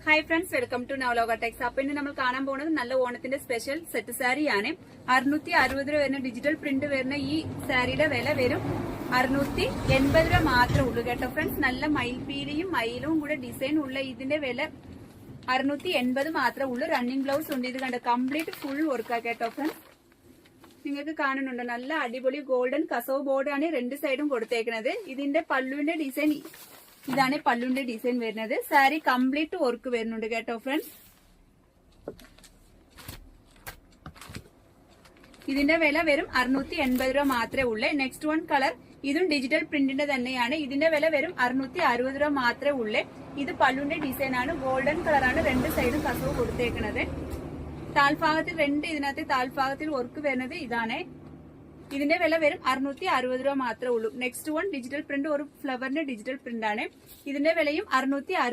Hi friends, welcome to Navaloka techs. അപ്പൊ ഇന്ന് നമ്മൾ കാണാൻ പോകുന്നത് നല്ല ഓണത്തിന്റെ സ്പെഷ്യൽ സെറ്റ് സാരിയാണ്. 660 രൂപ വരുന്ന ഡിജിറ്റൽ പ്രിന്റ് വരുന്ന ഈ സാരിയുടെ വില വരും 680 രൂപ മാത്രമേ ഉള്ളൂ കേട്ടോ ഫ്രണ്ട്സ്. നല്ല മയിൽപീലിയും മയിലും കൂടെ ഡിസൈൻ ഉള്ള ഇതിന്റെ വില 680 മാത്രമേ ഉള്ളൂ. റണ്ണിങ് ബ്ലൗസ് ഉണ്ട്. ഇത് കണ്ട കംപ്ലീറ്റ് ഫുൾ വർക്കാ കേട്ടോ ഫ്രണ്ട്സ്. നിങ്ങൾക്ക് കാണുന്നുണ്ടോ? നല്ല അടിപൊളി ഗോൾഡൻ കസവ് ബോർഡാണ് രണ്ട് സൈഡും കൊടുത്തേക്കുന്നത്. ഇതിന്റെ പല്ലുവിന്റെ ഡിസൈൻ ഇതാണ് പല്ലുവിന്റെ ഡിസൈൻ വരുന്നത്. സാരി കംപ്ലീറ്റ് വർക്ക് വരുന്നുണ്ട് കേട്ടോ ഫ്രണ്ട്സ്. ഇതിന്റെ വില വരും 680 രൂപ മാത്രമേ ഉള്ളൂ. നെക്സ്റ്റ് വൺ കളർ, ഇതും ഡിജിറ്റൽ പ്രിന്റിന്റെ തന്നെയാണ്. ഇതിന്റെ വില വരും 660 രൂപ മാത്രമേ ഉള്ളൂ. ഇത് പല്ലുവിന്റെ ഡിസൈൻ ആണ്. ഗോൾഡൻ കളറാണ്. രണ്ട് സൈഡും കസവ് കൊടുത്തേക്കുന്നത്. താൽഭാഗത്തിൽ ഇതിനകത്ത് താൽഭാഗത്തിൽ വർക്ക് വരുന്നത് ഇതാണ്. ഇതിന്റെ വില വരും 660 രൂപ മാത്രമേ ഉള്ളൂ. നെക്സ്റ്റ് വൺ ഡിജിറ്റൽ പ്രിന്റ്, ഒരു ഫ്ലവറിന്റെ ഡിജിറ്റൽ പ്രിന്റ് ആണ്. ഇതിന്റെ വിലയും 660